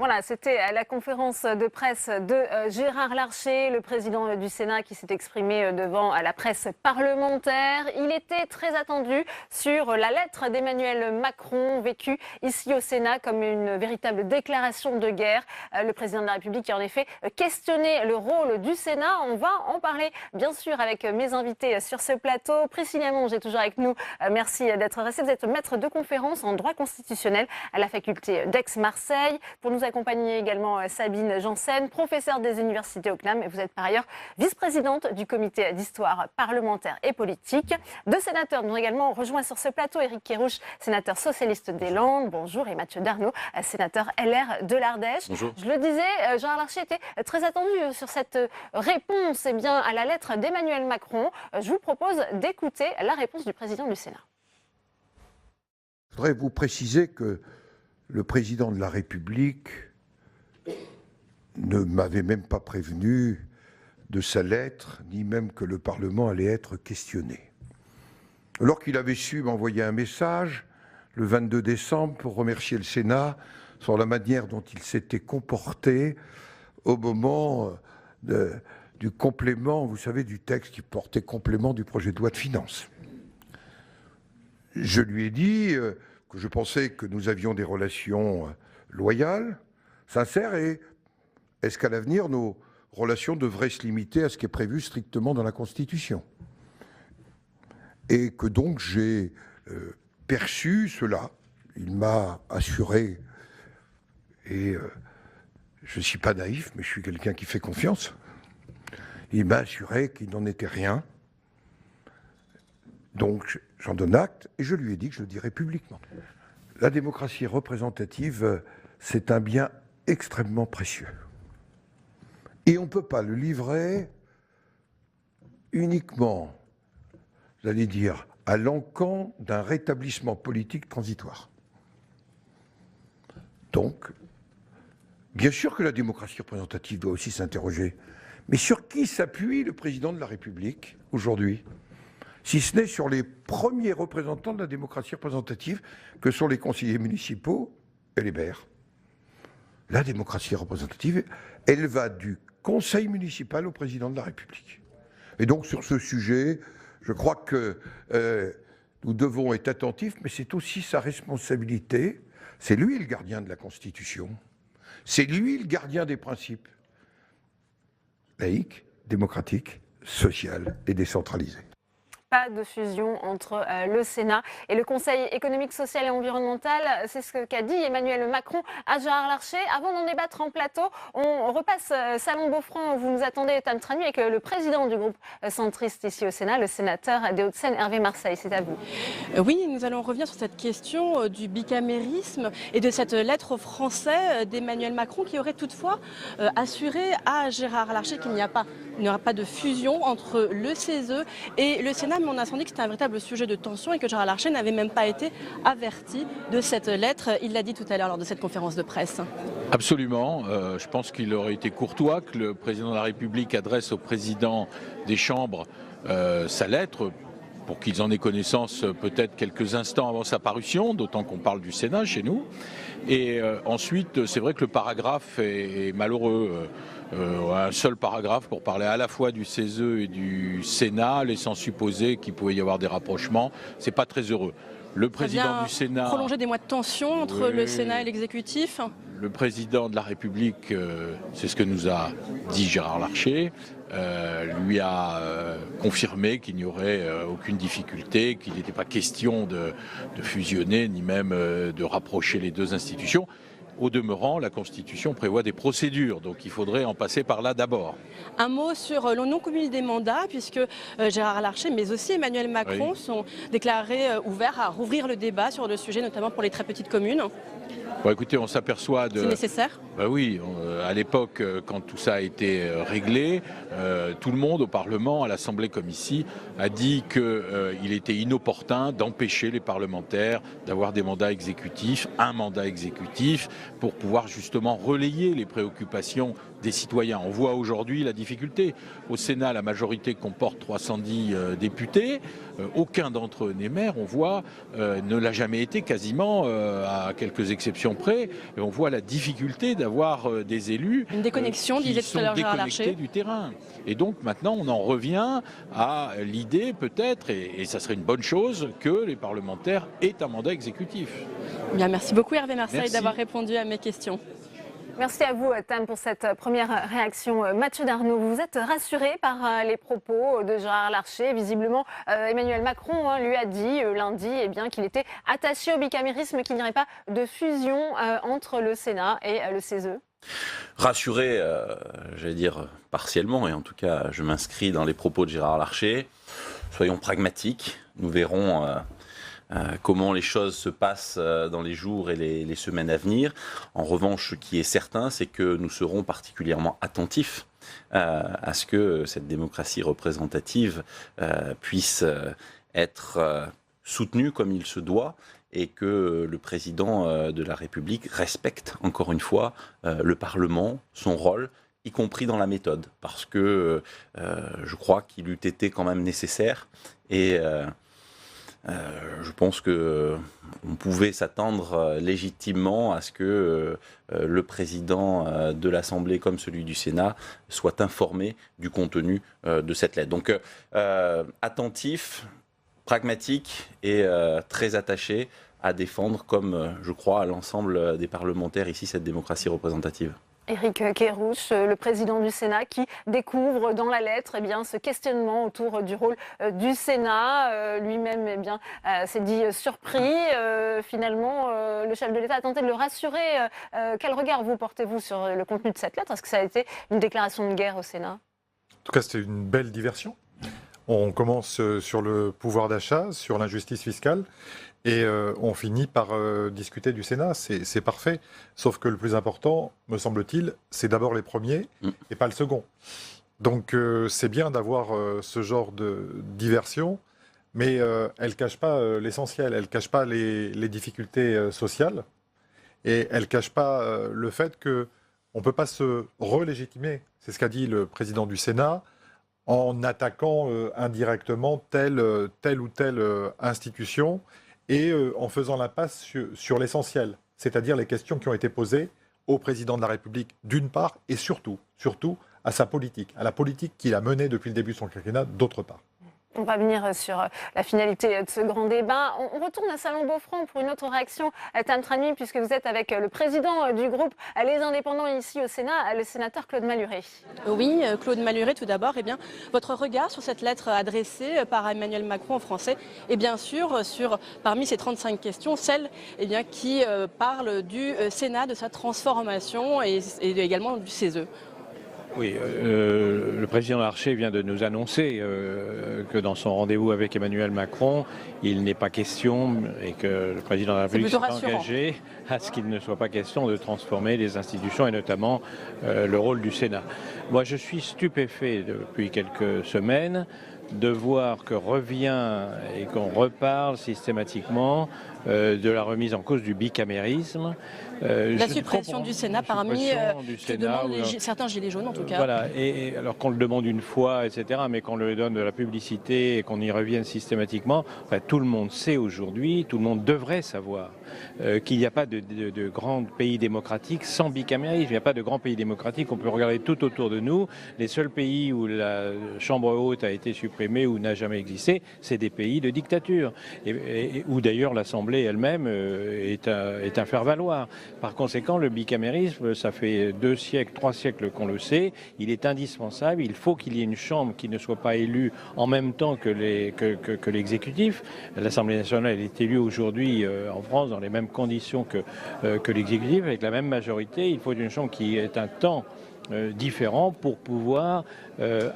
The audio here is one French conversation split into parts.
Voilà, c'était à la conférence de presse de Gérard Larcher, le président du Sénat, qui s'est exprimé devant la presse parlementaire. Il était très attendu sur la lettre d'Emmanuel Macron, vécue ici au Sénat comme une véritable déclaration de guerre. Le président de la République a en effet questionné le rôle du Sénat. On va en parler, bien sûr, avec mes invités sur ce plateau. Priscilla Monge est toujours avec nous. Merci d'être restée. Vous êtes maître de conférence en droit constitutionnel à la faculté d'Aix-Marseille. Pour nous accompagner également Sabine Janssen, professeure des universités au CNAM. Et vous êtes par ailleurs vice-présidente du comité d'histoire parlementaire et politique. Deux sénateurs nous ont également rejoints sur ce plateau. Éric Kerrouche, sénateur socialiste des Landes. Bonjour. Et Mathieu Darnaud, sénateur LR de l'Ardèche. Bonjour. Je le disais, Gérard Larcher était très attendu sur cette réponse à la lettre d'Emmanuel Macron. Je vous propose d'écouter la réponse du président du Sénat. Je voudrais vous préciser que le président de la République ne m'avait même pas prévenu de sa lettre, ni même que le Parlement allait être questionné. Alors qu'il avait su m'envoyer un message le 22 décembre pour remercier le Sénat sur la manière dont il s'était comporté au moment du complément, vous savez, du texte qui portait complément du projet de loi de finances. Je lui ai dit que je pensais que nous avions des relations loyales, sincères, et est-ce qu'à l'avenir, nos relations devraient se limiter à ce qui est prévu strictement dans la Constitution? Et que donc j'ai perçu cela. Il m'a assuré, et je ne suis pas naïf, mais je suis quelqu'un qui fait confiance, il m'a assuré qu'il n'en était rien. Donc j'en donne acte et je lui ai dit que je le dirais publiquement. La démocratie représentative, c'est un bien extrêmement précieux. Et on ne peut pas le livrer uniquement, j'allais dire, à l'encan d'un rétablissement politique transitoire. Donc, bien sûr que la démocratie représentative doit aussi s'interroger, mais sur qui s'appuie le président de la République aujourd'hui ? Si ce n'est sur les premiers représentants de la démocratie représentative que sont les conseillers municipaux et les maires. La démocratie représentative, elle va du conseil municipal au président de la République. Et donc sur ce sujet, je crois que nous devons être attentifs, mais c'est aussi sa responsabilité. C'est lui le gardien de la Constitution. C'est lui le gardien des principes laïques, démocratiques, social et décentralisés. Pas de fusion entre le Sénat et le Conseil économique, social et environnemental. C'est ce qu'a dit Emmanuel Macron à Gérard Larcher. Avant d'en débattre en plateau, on repasse Salon Beaufranc. Vous nous attendez Tam Tranu avec le président du groupe centriste ici au Sénat, le sénateur des Hauts-de-Seine, Hervé Marseille. C'est à vous. Oui, nous allons revenir sur cette question du bicamérisme et de cette lettre aux Français d'Emmanuel Macron qui aurait toutefois assuré à Gérard Larcher qu'il n'y aura pas de fusion entre le CESE et le Sénat. Mais on a senti que c'était un véritable sujet de tension et que Gérard Larcher n'avait même pas été averti de cette lettre. Il l'a dit tout à l'heure lors de cette conférence de presse. Absolument. Je pense qu'il aurait été courtois que le président de la République adresse au président des chambres sa lettre pour qu'ils en aient connaissance peut-être quelques instants avant sa parution, d'autant qu'on parle du Sénat chez nous. Et ensuite, c'est vrai que le paragraphe est malheureux. Un seul paragraphe pour parler à la fois du CESE et du Sénat, laissant supposer qu'il pouvait y avoir des rapprochements. C'est pas très heureux. Le président du Sénat... Prolonger des mois de tension entre le Sénat et l'exécutif. Le président de la République, c'est ce que nous a dit Gérard Larcher, lui a confirmé qu'il n'y aurait aucune difficulté, qu'il n'était pas question de fusionner, ni même de rapprocher les deux institutions. Au demeurant, la Constitution prévoit des procédures, donc il faudrait en passer par là d'abord. Un mot sur le non-cumul des mandats, puisque Gérard Larcher, mais aussi Emmanuel Macron sont déclarés ouverts à rouvrir le débat sur le sujet, notamment pour les très petites communes. Bon, écoutez, on s'aperçoit de... C'est nécessaire ? Ben oui, à l'époque, quand tout ça a été réglé, tout le monde au Parlement, à l'Assemblée comme ici, a dit qu'il était inopportun d'empêcher les parlementaires d'avoir des mandats exécutifs, un mandat exécutif, pour pouvoir justement relayer les préoccupations des citoyens. On voit aujourd'hui la difficulté. Au Sénat, la majorité comporte 310 députés. aucun d'entre eux n'est maire, on voit, ne l'a jamais été quasiment, à quelques exceptions près, et on voit la difficulté d'avoir des élus Une déconnexion, qui disait tout à l'heure sont Gérard déconnectés Larcher. du terrain. Et donc maintenant, on en revient à l'idée peut-être, et ça serait une bonne chose, que les parlementaires aient un mandat exécutif. Bien, merci beaucoup Hervé Marseille Merci. d'avoir répondu à mes questions. Merci à vous, Tam, pour cette première réaction. Mathieu Darnaud, vous êtes rassuré par les propos de Gérard Larcher. Visiblement, Emmanuel Macron lui a dit lundi qu'il était attaché au bicamérisme, qu'il n'y aurait pas de fusion entre le Sénat et le CESE. Rassuré, j'allais dire partiellement, et en tout cas je m'inscris dans les propos de Gérard Larcher. Soyons pragmatiques, nous verrons comment les choses se passent dans les jours et les semaines à venir. En revanche, ce qui est certain, c'est que nous serons particulièrement attentifs à ce que cette démocratie représentative puisse être soutenue comme il se doit, et que le président de la République respecte, encore une fois, le Parlement, son rôle, y compris dans la méthode, parce que je crois qu'il eût été quand même nécessaire, et je pense qu'on pouvait s'attendre légitimement à ce que le président de l'Assemblée comme celui du Sénat soit informé du contenu de cette lettre. Donc attentif, pragmatique et très attaché à défendre, comme je crois à l'ensemble des parlementaires ici, cette démocratie représentative. Éric Kerrouche, le président du Sénat, qui découvre dans la lettre ce questionnement autour du rôle du Sénat. Lui-même s'est dit surpris. Finalement, le chef de l'État a tenté de le rassurer. Quel regard vous portez-vous sur le contenu de cette lettre? Est-ce que ça a été une déclaration de guerre au Sénat? En tout cas, c'était une belle diversion. On commence sur le pouvoir d'achat, sur l'injustice fiscale, et on finit par discuter du Sénat. C'est parfait. Sauf que le plus important, me semble-t-il, c'est d'abord les premiers et pas le second. Donc c'est bien d'avoir ce genre de diversion, mais elle ne cache pas l'essentiel. Elle ne cache pas les difficultés sociales, et elle ne cache pas le fait qu'on ne peut pas se relégitimer. C'est ce qu'a dit le président du Sénat, en attaquant indirectement telle ou telle institution, et en faisant l'impasse sur l'essentiel, c'est-à-dire les questions qui ont été posées au président de la République d'une part, et surtout à sa politique, à la politique qu'il a menée depuis le début de son quinquennat d'autre part. On va venir sur la finalité de ce grand débat. On retourne à Salon Beaufranc pour une autre réaction, Tam Trani, puisque vous êtes avec le président du groupe Les Indépendants ici au Sénat, le sénateur Claude Malhuret. Oui, Claude Malhuret, tout d'abord, votre regard sur cette lettre adressée par Emmanuel Macron en français, et bien sûr, parmi ces 35 questions, celle qui parle du Sénat, de sa transformation et également du CESE. Oui, le président Larcher vient de nous annoncer que dans son rendez-vous avec Emmanuel Macron, il n'est pas question, et que le président de la République s'est engagé à ce qu'il ne soit pas question de transformer les institutions, et notamment le rôle du Sénat. Moi, je suis stupéfait depuis quelques semaines de voir que revient et qu'on reparle systématiquement de la remise en cause du bicamérisme. La suppression du Sénat parmi ce que demandent certains gilets jaunes en tout cas. Voilà, et alors qu'on le demande une fois, etc., mais qu'on lui donne de la publicité et qu'on y revienne systématiquement, tout le monde sait aujourd'hui, tout le monde devrait savoir qu'il n'y a pas de grand pays démocratique sans bicamérisme. Il n'y a pas de grand pays démocratique. On peut regarder tout autour de nous. Les seuls pays où la Chambre haute a été supprimée ou n'a jamais existé, c'est des pays de dictature, et où d'ailleurs l'Assemblée elle-même est un faire-valoir. Par conséquent, le bicamérisme, ça fait 2 siècles, 3 siècles qu'on le sait. Il est indispensable. Il faut qu'il y ait une chambre qui ne soit pas élue en même temps que l'exécutif. L'Assemblée nationale est élue aujourd'hui en France dans les mêmes conditions que l'exécutif, avec la même majorité. Il faut une chambre qui ait un temps différent pour pouvoir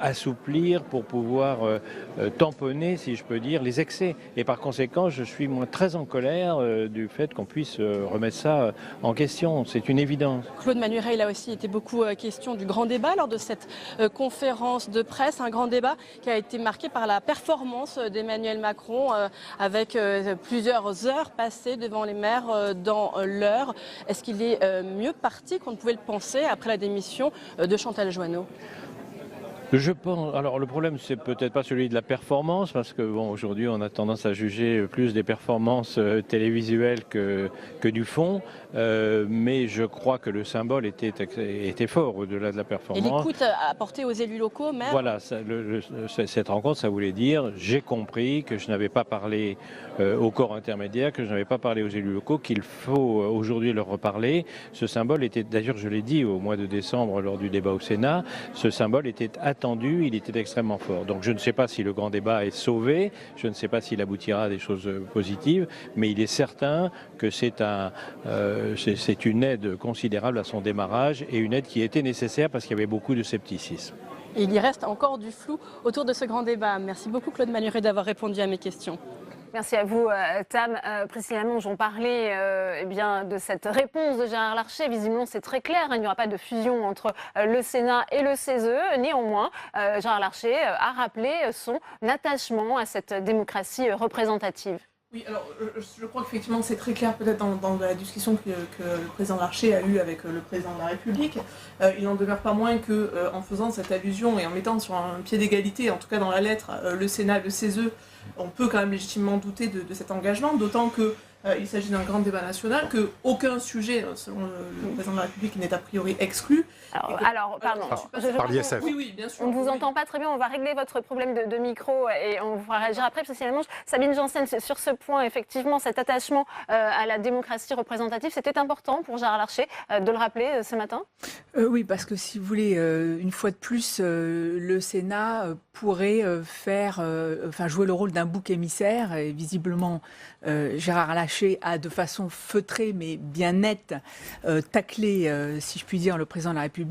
assouplir, pour pouvoir tamponner, si je peux dire, les excès. Et par conséquent, je suis très en colère du fait qu'on puisse remettre ça en question. C'est une évidence. Claude Malhuret, il a aussi été beaucoup question du grand débat lors de cette conférence de presse. Un grand débat qui a été marqué par la performance d'Emmanuel Macron avec plusieurs heures passées devant les maires dans l'heure. Est-ce qu'il est mieux parti qu'on ne pouvait le penser après la démission de Chantal Joanneau? Je pense. Alors le problème, c'est peut-être pas celui de la performance, parce que bon, aujourd'hui, on a tendance à juger plus des performances télévisuelles que du fond. Mais je crois que le symbole était fort au-delà de la Et performance. l'écoute apportée aux élus locaux, même. Voilà, cette rencontre, ça voulait dire, j'ai compris que je n'avais pas parlé au corps intermédiaire, que je n'avais pas parlé aux élus locaux, qu'il faut aujourd'hui leur reparler. Ce symbole était, d'ailleurs, je l'ai dit au mois de décembre lors du débat au Sénat, ce symbole était attendu, il était extrêmement fort. Donc je ne sais pas si le grand débat est sauvé, je ne sais pas s'il aboutira à des choses positives, mais il est certain que c'est une aide considérable à son démarrage et une aide qui était nécessaire parce qu'il y avait beaucoup de scepticisme. Et il y reste encore du flou autour de ce grand débat. Merci beaucoup Claude Malhuret d'avoir répondu à mes questions. Merci à vous, Tam. Priscilla Monge, on parlait de cette réponse de Gérard Larcher. Visiblement, c'est très clair. Il n'y aura pas de fusion entre le Sénat et le CESE. Néanmoins, Gérard Larcher a rappelé son attachement à cette démocratie représentative. Oui, alors je crois qu'effectivement c'est très clair peut-être dans la discussion que le président Larcher a eue avec le président de la République. Il n'en demeure pas moins qu'en faisant cette allusion et en mettant sur un pied d'égalité, en tout cas dans la lettre, le Sénat, le CESE, on peut quand même légitimement douter de cet engagement, d'autant que il s'agit d'un grand débat national, qu'aucun sujet, selon le président de la République, n'est a priori exclu. Alors, pardon. Par l'ISF. Oui, bien sûr. On ne vous entend pas très bien, on va régler votre problème de micro et on vous fera réagir après. Précisément, Sabine Janssen, sur ce point, effectivement, cet attachement à la démocratie représentative, c'était important pour Gérard Larcher de le rappeler ce matin ? Oui, parce que si vous voulez, une fois de plus, le Sénat pourrait jouer le rôle d'un bouc émissaire. Et visiblement, Gérard Larcher a de façon feutrée mais bien nette taclé, si je puis dire, le président de la République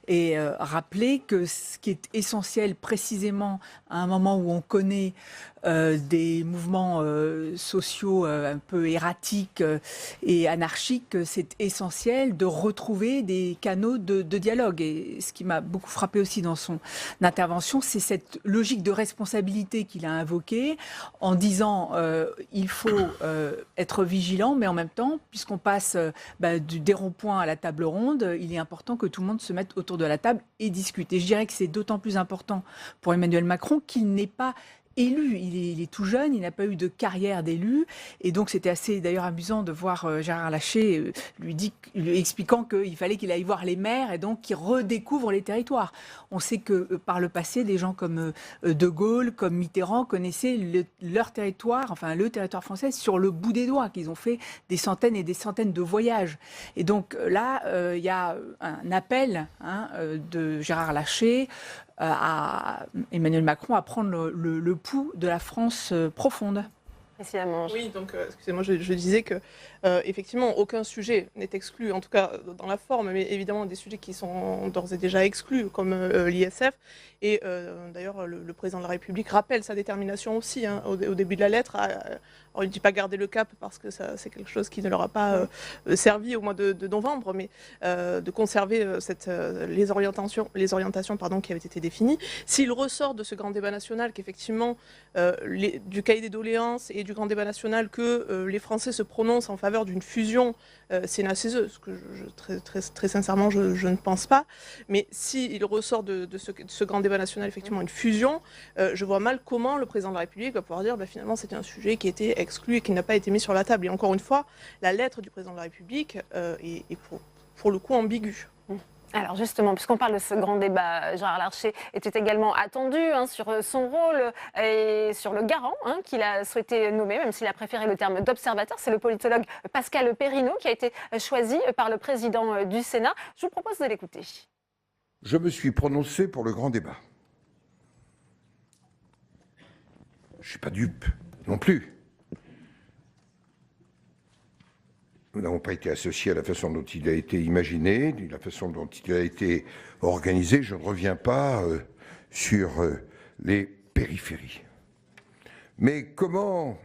et rappelé que ce qui est essentiel précisément à un moment où on connaît des mouvements sociaux un peu erratiques et anarchiques, c'est essentiel de retrouver des canaux de dialogue. Et ce qui m'a beaucoup frappé aussi dans son intervention, c'est cette logique de responsabilité qu'il a invoquée en disant il faut être vigilant, mais en même temps, puisqu'on passe des ronds-points à la table ronde, il est important que tout le monde se mette autour de la table et discute. Et je dirais que c'est d'autant plus important pour Emmanuel Macron qu'il n'est pas élu. Il est tout jeune, il n'a pas eu de carrière d'élu. Et donc, c'était assez d'ailleurs amusant de voir Gérard Larcher lui expliquant qu'il fallait qu'il aille voir les maires et donc qu'il redécouvre les territoires. On sait que par le passé, des gens comme De Gaulle, comme Mitterrand connaissaient leur territoire, enfin le territoire français, sur le bout des doigts, qu'ils ont fait des centaines et des centaines de voyages. Et donc là, il y a un appel de Gérard Larcher à Emmanuel Macron à prendre le pouls de la France profonde. Oui, donc excusez-moi, je disais que effectivement aucun sujet n'est exclu, en tout cas dans la forme, mais évidemment des sujets qui sont d'ores et déjà exclus, comme l'ISF. Et d'ailleurs, le président de la République rappelle sa détermination aussi au début de la lettre. Alors, il ne dit pas garder le cap parce que c'est quelque chose qui ne leur a pas servi au mois de novembre, mais de conserver les orientations qui avaient été définies. S'il ressort de ce grand débat national qu'effectivement du cahier des doléances et du grand débat national que les Français se prononcent en faveur d'une fusion Sénat-CESE, ce que très sincèrement je ne pense pas, mais s'il ressort de ce grand débat national effectivement une fusion, je vois mal comment le président de la République va pouvoir dire finalement c'était un sujet qui était exclu et qui n'a pas été mis sur la table. Et encore une fois, la lettre du président de la République est pour le coup ambiguë. Alors justement, puisqu'on parle de ce grand débat, Gérard Larcher était également attendu sur son rôle et sur le garant qu'il a souhaité nommer, même s'il a préféré le terme d'observateur. C'est le politologue Pascal Perrineau qui a été choisi par le président du Sénat. Je vous propose de l'écouter. Je me suis prononcé pour le grand débat. Je ne suis pas dupe non plus. Nous n'avons pas été associés à la façon dont il a été imaginé, la façon dont il a été organisé. Je ne reviens pas sur les périphéries. Mais comment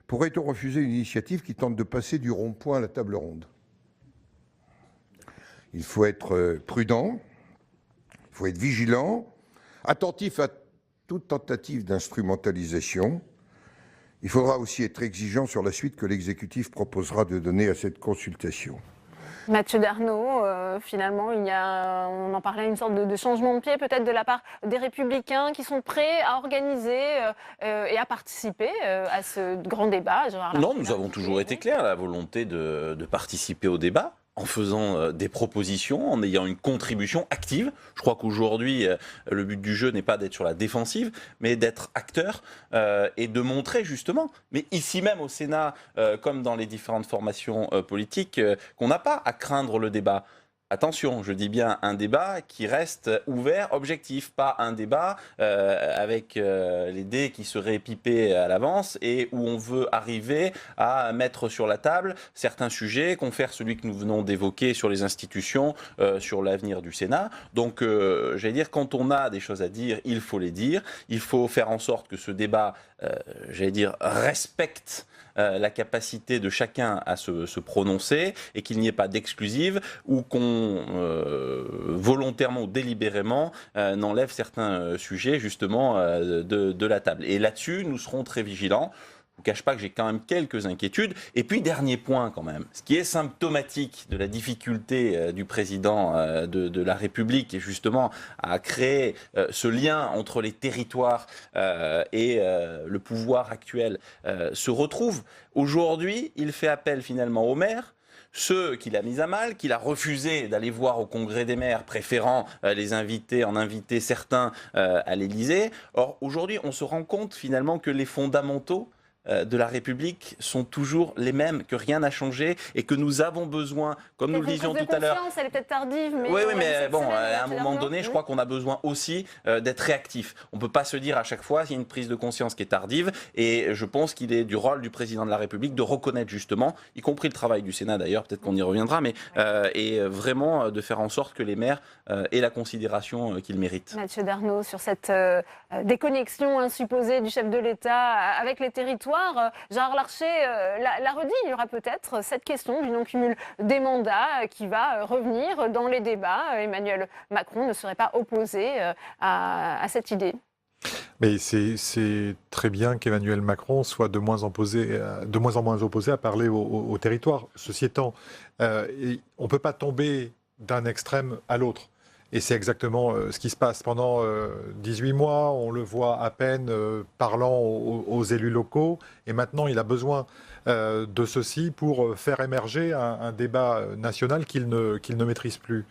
pourrait-on refuser une initiative qui tente de passer du rond-point à la table ronde ? Il faut être prudent, il faut être vigilant, attentif à toute tentative d'instrumentalisation. Il faudra aussi être exigeant sur la suite que l'exécutif proposera de donner à cette consultation. Mathieu Darnaud, finalement, on en parlait, une sorte de changement de pied peut-être de la part des Républicains qui sont prêts à organiser et à participer à ce grand débat. Non, nous avons toujours été clairs, la volonté de participer au débat, en faisant des propositions, en ayant une contribution active. Je crois qu'aujourd'hui, le but du jeu n'est pas d'être sur la défensive, mais d'être acteur et de montrer justement, mais ici même au Sénat, comme dans les différentes formations politiques, qu'on n'a pas à craindre le débat. Attention, je dis bien un débat qui reste ouvert, objectif, pas un débat avec les dés qui seraient pipés à l'avance et où on veut arriver à mettre sur la table certains sujets, confère celui que nous venons d'évoquer sur les institutions, sur l'avenir du Sénat. Donc, j'allais dire, quand on a des choses à dire, il faut les dire. Il faut faire en sorte que ce débat, j'allais dire, respecte la capacité de chacun à se prononcer et qu'il n'y ait pas d'exclusive ou qu'on volontairement ou délibérément n'enlève certains sujets justement de la table. Et là-dessus, nous serons très vigilants. Je ne vous cache pas que j'ai quand même quelques inquiétudes. Et puis, dernier point quand même, ce qui est symptomatique de la difficulté du président de la République, et justement à créer ce lien entre les territoires et le pouvoir actuel, se retrouve. Aujourd'hui, il fait appel finalement aux maires, ceux qu'il a mis à mal, qu'il a refusé d'aller voir au Congrès des maires, préférant les inviter, en inviter certains à l'Élysée. Or, aujourd'hui, on se rend compte finalement que les fondamentaux de la République sont toujours les mêmes, que rien n'a changé et que nous avons besoin, comme nous le disions tout à l'heure. Elle est peut-être tardive, mais... Oui, mais bon, à un moment donné, je crois qu'on a besoin aussi d'être réactif. On ne peut pas se dire à chaque fois qu'il y a une prise de conscience qui est tardive et je pense qu'il est du rôle du président de la République de reconnaître justement, y compris le travail du Sénat d'ailleurs, peut-être qu'on y reviendra, mais et vraiment de faire en sorte que les maires aient la considération qu'ils méritent. Mathieu Darnaud, sur cette déconnexion supposée du chef de l'État avec les territoires, Gérard Larcher l'a redit, il y aura peut-être cette question du non-cumul des mandats qui va revenir dans les débats. Emmanuel Macron ne serait pas opposé à cette idée. Mais c'est très bien qu'Emmanuel Macron soit de moins en moins opposé à parler au territoire. Ceci étant, on ne peut pas tomber d'un extrême à l'autre. Et c'est exactement ce qui se passe. Pendant 18 mois, on le voit à peine parlant aux élus locaux. Et maintenant, il a besoin de ceci pour faire émerger un débat national qu'il ne maîtrise plus.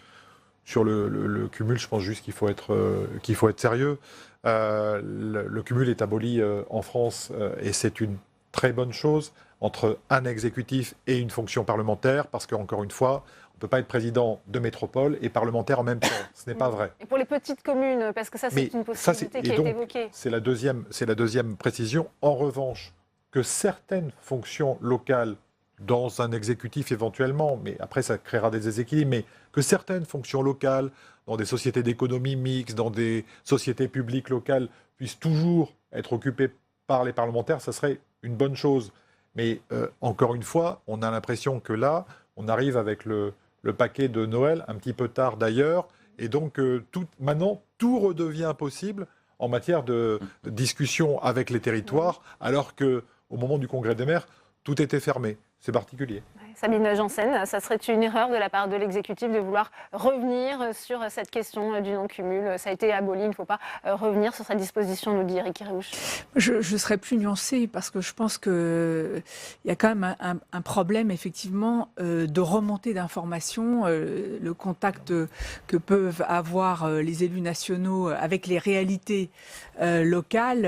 Sur le cumul, je pense juste qu'il faut être sérieux. Le cumul est aboli en France et c'est une très bonne chose entre un exécutif et une fonction parlementaire parce qu'encore une fois, on ne peut pas être président de métropole et parlementaire en même temps. Ce n'est pas vrai. Et pour les petites communes, parce que ça, c'est une possibilité qui a été évoquée. C'est la deuxième précision. En revanche, que certaines fonctions locales, dans un exécutif éventuellement, mais après ça créera des déséquilibres, mais que certaines fonctions locales, dans des sociétés d'économie mixte, dans des sociétés publiques locales, puissent toujours être occupées par les parlementaires, ça serait une bonne chose. Mais encore une fois, on a l'impression que là, on arrive avec le paquet de Noël, un petit peu tard d'ailleurs, et donc maintenant, tout redevient possible en matière de discussion avec les territoires, alors qu'au moment du Congrès des maires, tout était fermé. C'est particulier. Sabine Janssen, ça serait une erreur de la part de l'exécutif de vouloir revenir sur cette question du non-cumul. Ça a été aboli, il ne faut pas revenir sur sa disposition, nous dit Éric Kerrouche. Je serais plus nuancée parce que je pense qu'il y a quand même un problème effectivement de remontée d'informations, le contact que peuvent avoir les élus nationaux avec les réalités locales.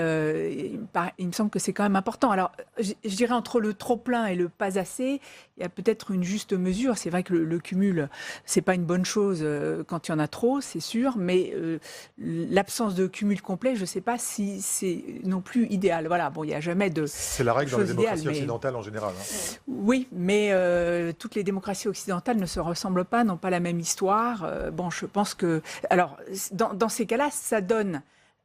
Il me semble que c'est quand même important. Alors, je dirais entre le trop-plein et le pas assez, il y a peut-être une juste mesure. C'est vrai que le cumul, c'est pas une bonne chose quand il y en a trop, c'est sûr, mais l'absence de cumul complet, je ne sais pas si c'est non plus idéal. Voilà, bon, il n'y a jamais de. C'est la règle dans les démocraties occidentales en général. Hein. Oui, mais toutes les démocraties occidentales ne se ressemblent pas, n'ont pas la même histoire. Bon, je pense que. Alors, dans ces cas-là, ça donne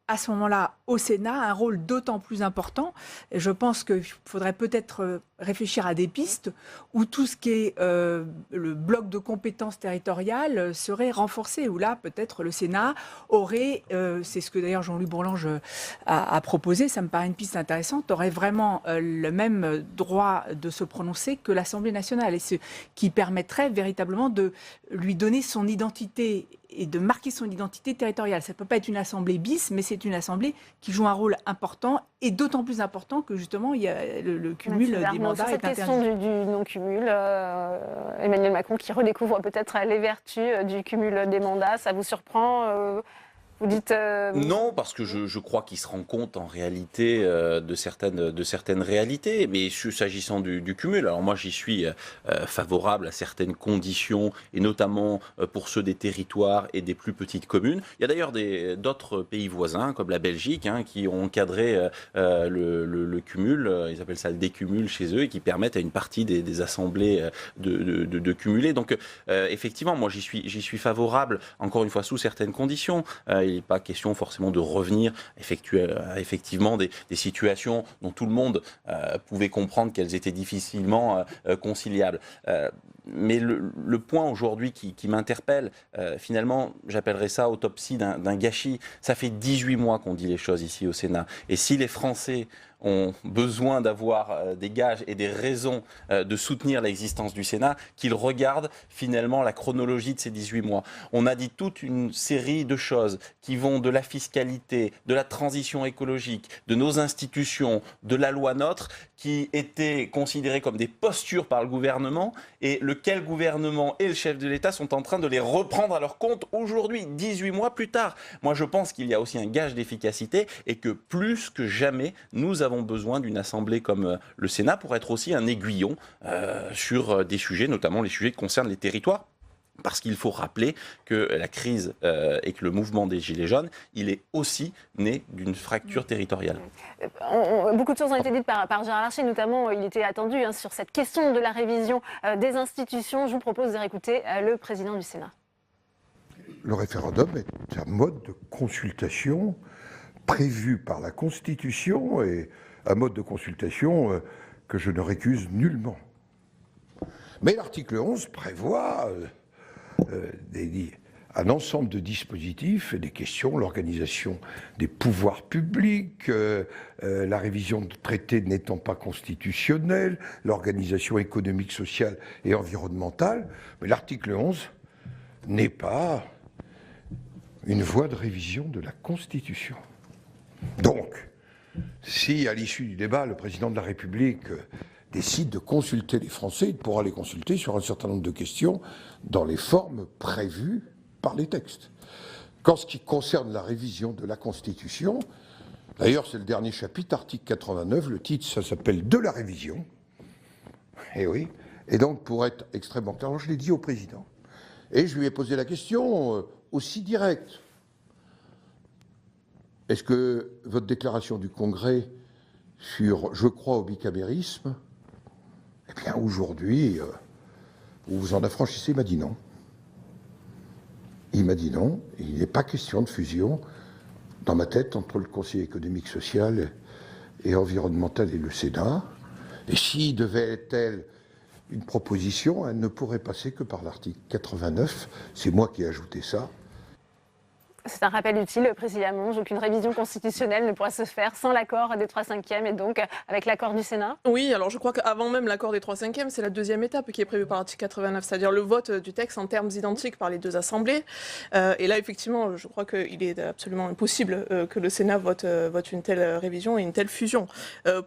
à ce moment-là, au Sénat, un rôle d'autant plus important. Et je pense qu'il faudrait peut-être réfléchir à des pistes où tout ce qui est le bloc de compétences territoriales serait renforcé, où là, peut-être, le Sénat aurait, c'est ce que d'ailleurs Jean-Louis Bourlange a proposé, ça me paraît une piste intéressante, aurait vraiment le même droit de se prononcer que l'Assemblée nationale, et ce qui permettrait véritablement de lui donner son identité et de marquer son identité territoriale. Ça ne peut pas être une assemblée bis, mais c'est une assemblée qui joue un rôle important, et d'autant plus important que justement il y a le cumul des mandats est interdit. Cette question du non-cumul, Emmanuel Macron qui redécouvre peut-être les vertus du cumul des mandats, ça vous surprend vous dites Non, parce que je crois qu'il se rend compte en réalité de certaines réalités. Mais s'agissant du cumul, alors moi j'y suis favorable à certaines conditions, et notamment pour ceux des territoires et des plus petites communes. Il y a d'ailleurs d'autres pays voisins, comme la Belgique, qui ont encadré le cumul, ils appellent ça le décumul chez eux, et qui permettent à une partie des assemblées de cumuler. Donc effectivement, moi j'y suis favorable, encore une fois, sous certaines conditions. Il n'est pas question forcément de revenir effectivement des situations dont tout le monde pouvait comprendre qu'elles étaient difficilement conciliables. Mais le point aujourd'hui qui m'interpelle, finalement, j'appellerais ça autopsie d'un gâchis. Ça fait 18 mois qu'on dit les choses ici au Sénat. Et si les Français ont besoin d'avoir des gages et des raisons de soutenir l'existence du Sénat, qu'ils regardent finalement la chronologie de ces 18 mois. On a dit toute une série de choses qui vont de la fiscalité, de la transition écologique, de nos institutions, de la loi NOTRe, qui étaient considérées comme des postures par le gouvernement, et lequel gouvernement et le chef de l'État sont en train de les reprendre à leur compte aujourd'hui, 18 mois plus tard. Moi, je pense qu'il y a aussi un gage d'efficacité, et que plus que jamais, nous avons besoin d'une assemblée comme le Sénat pour être aussi un aiguillon sur des sujets, notamment les sujets qui concernent les territoires. Parce qu'il faut rappeler que la crise et que le mouvement des Gilets jaunes, il est aussi né d'une fracture territoriale. Beaucoup de choses ont été dites par Gérard Larcher, notamment il était attendu sur cette question de la révision des institutions. Je vous propose de réécouter le président du Sénat. Le référendum est un mode de consultation prévu par la Constitution, et un mode de consultation que je ne récuse nullement. Mais l'article 11 prévoit un ensemble de dispositifs et des questions, l'organisation des pouvoirs publics, la révision de traités n'étant pas constitutionnelle, l'organisation économique, sociale et environnementale. Mais l'article 11 n'est pas une voie de révision de la Constitution. Donc, si à l'issue du débat, le président de la République décide de consulter les Français, il pourra les consulter sur un certain nombre de questions dans les formes prévues par les textes. Qu'en ce qui concerne la révision de la Constitution, d'ailleurs c'est le dernier chapitre, article 89, le titre ça s'appelle « De la révision ». Et oui, et donc pour être extrêmement clair, alors je l'ai dit au président, et je lui ai posé la question aussi directe. Est-ce que votre déclaration du Congrès sur « je crois au bicamérisme », eh bien aujourd'hui, vous vous en affranchissez? Il m'a dit non. Il m'a dit non, il n'est pas question de fusion dans ma tête entre le Conseil économique, social et environnemental et le Sénat. Et s'il devait être une proposition, elle ne pourrait passer que par l'article 89. C'est moi qui ai ajouté ça. C'est un rappel utile, Président Monge. Aucune révision constitutionnelle ne pourra se faire sans l'accord des 3/5 et donc avec l'accord du Sénat. Oui, alors je crois qu'avant même l'accord des 3/5, c'est la deuxième étape qui est prévue par l'article 89, c'est-à-dire le vote du texte en termes identiques par les deux assemblées. Et là, effectivement, je crois qu'il est absolument impossible que le Sénat vote une telle révision et une telle fusion.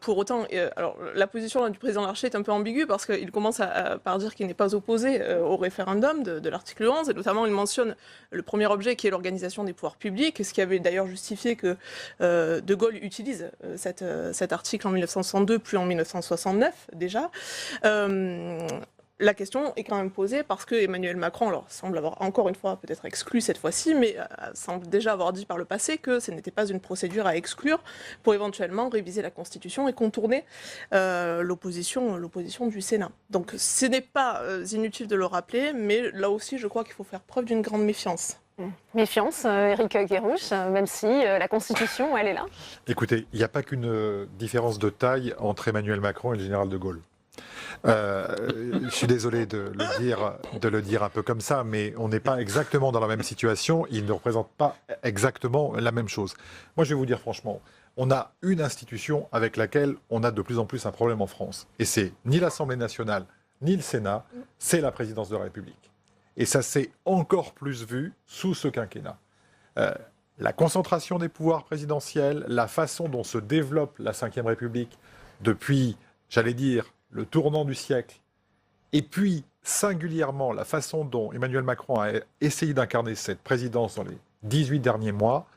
Pour autant, alors, la position du président Larcher est un peu ambiguë parce qu'il commence par dire qu'il n'est pas opposé au référendum de l'article 11, et notamment il mentionne le premier objet qui est l'organisation des pouvoirs publics, ce qui avait d'ailleurs justifié que De Gaulle utilise cet article en 1962, puis en 1969 déjà. La question est quand même posée parce que Emmanuel Macron semble avoir encore une fois peut-être exclu cette fois-ci, mais semble déjà avoir dit par le passé que ce n'était pas une procédure à exclure pour éventuellement réviser la Constitution et contourner l'opposition du Sénat. Donc ce n'est pas inutile de le rappeler, mais là aussi je crois qu'il faut faire preuve d'une grande méfiance Méfiance, Éric Kerrouche, même si la Constitution, elle est là. Écoutez, il n'y a pas qu'une différence de taille entre Emmanuel Macron et le général de Gaulle. Je suis désolé de le dire un peu comme ça, mais on n'est pas exactement dans la même situation. Ils ne représentent pas exactement la même chose. Moi, je vais vous dire franchement, on a une institution avec laquelle on a de plus en plus un problème en France. Et c'est ni l'Assemblée nationale, ni le Sénat, c'est la présidence de la République. Et ça s'est encore plus vu sous ce quinquennat. La concentration des pouvoirs présidentiels, la façon dont se développe la Ve République depuis, j'allais dire, le tournant du siècle, et puis singulièrement la façon dont Emmanuel Macron a essayé d'incarner cette présidence dans les 18 derniers mois,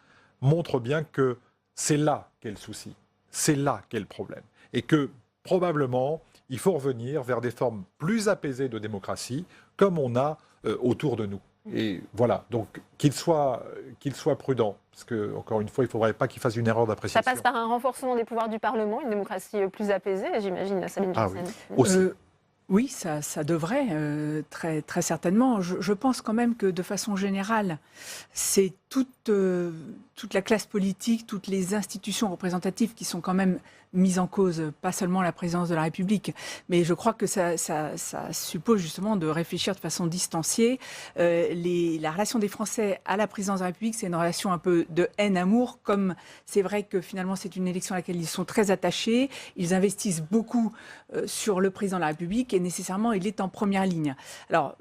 montre bien que c'est là qu'est le souci, c'est là qu'est le problème. Et que probablement, il faut revenir vers des formes plus apaisées de démocratie, comme on a autour de nous. Et voilà, donc qu'il soit prudent, parce que encore une fois, il ne faudrait pas qu'il fasse une erreur d'appréciation. Ça passe par un renforcement des pouvoirs du Parlement, une démocratie plus apaisée, j'imagine, Sabine Janssen. Oui, ça devrait, très, très certainement. Je pense quand même que de façon générale, c'est toute la classe politique, toutes les institutions représentatives qui sont quand même mises en cause, pas seulement la présidence de la République, mais je crois que ça suppose justement de réfléchir de façon distanciée. La relation des Français à la présidence de la République, c'est une relation un peu de haine-amour, comme c'est vrai que finalement c'est une élection à laquelle ils sont très attachés, ils investissent beaucoup sur le président de la République et nécessairement il est en première ligne. Alors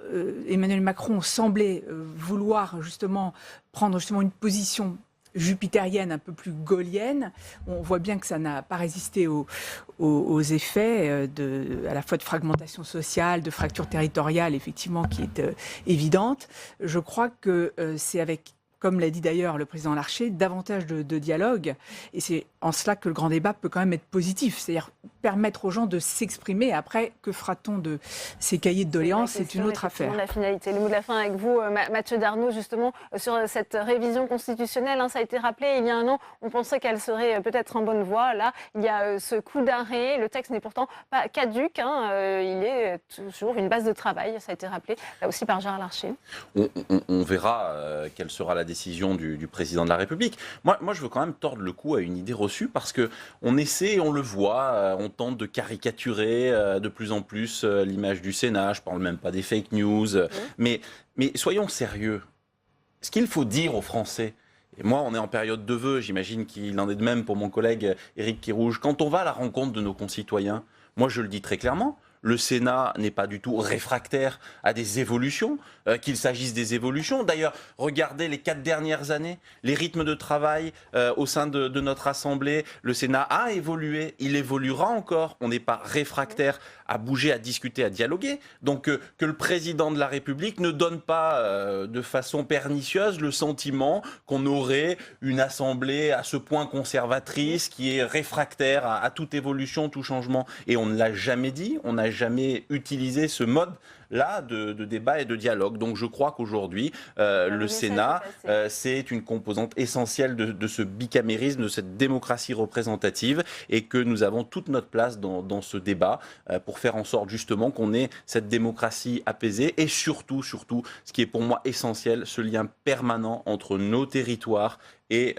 Emmanuel Macron semblait vouloir justement prendre une position jupitérienne, un peu plus gaullienne. On voit bien que ça n'a pas résisté aux effets à la fois de fragmentation sociale, de fracture territoriale, effectivement, qui est évidente. Je crois que c'est avec, comme l'a dit d'ailleurs le président Larcher, davantage de dialogue. Et c'est en cela que le grand débat peut quand même être positif. C'est-à-dire permettre aux gens de s'exprimer. Après, que fera-t-on de ces cahiers de doléances? C'est une autre affaire. La finalité. Le mot de la fin avec vous, Mathieu Darnaud, justement, sur cette révision constitutionnelle. Ça a été rappelé il y a un an. On pensait qu'elle serait peut-être en bonne voie. Là, il y a ce coup d'arrêt. Le texte n'est pourtant pas caduc. Il est toujours une base de travail. Ça a été rappelé là aussi par Gérard Larcher. On verra quelle sera la décision du président de la République. Moi, je veux quand même tordre le cou à une idée reçue parce qu'on essaie, on le voit, on tente de caricaturer de plus en plus l'image du Sénat. Je ne parle même pas des fake news. Mais soyons sérieux. Ce qu'il faut dire aux Français, et moi, on est en période de vœux, j'imagine qu'il en est de même pour mon collègue Éric Kerrouche. Quand on va à la rencontre de nos concitoyens, moi, je le dis très clairement, le Sénat n'est pas du tout réfractaire à des évolutions, qu'il s'agisse des évolutions. D'ailleurs, regardez les 4 dernières années, les rythmes de travail au sein de notre Assemblée. Le Sénat a évolué, il évoluera encore. On n'est pas réfractaire à bouger, à discuter, à dialoguer. Donc que le président de la République ne donne pas de façon pernicieuse le sentiment qu'on aurait une Assemblée à ce point conservatrice qui est réfractaire à toute évolution, tout changement. Et on ne l'a jamais dit, on n'a jamais utilisé ce mode-là de débat et de dialogue. Donc je crois qu'aujourd'hui, le Sénat, c'est une composante essentielle de ce bicamérisme, de cette démocratie représentative, et que nous avons toute notre place dans ce débat pour faire en sorte justement qu'on ait cette démocratie apaisée et surtout, ce qui est pour moi essentiel, ce lien permanent entre nos territoires et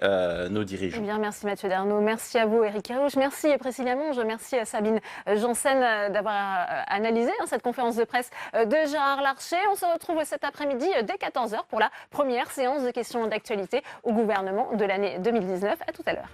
nos dirigeants. Eh bien, merci Mathieu Darnaud, merci à vous Éric Kerrouche, merci Priscilla Monge, merci à Sabine Janssen d'avoir analysé cette conférence de presse de Gérard Larcher. On se retrouve cet après-midi dès 14h pour la première séance de questions d'actualité au gouvernement de l'année 2019. À tout à l'heure.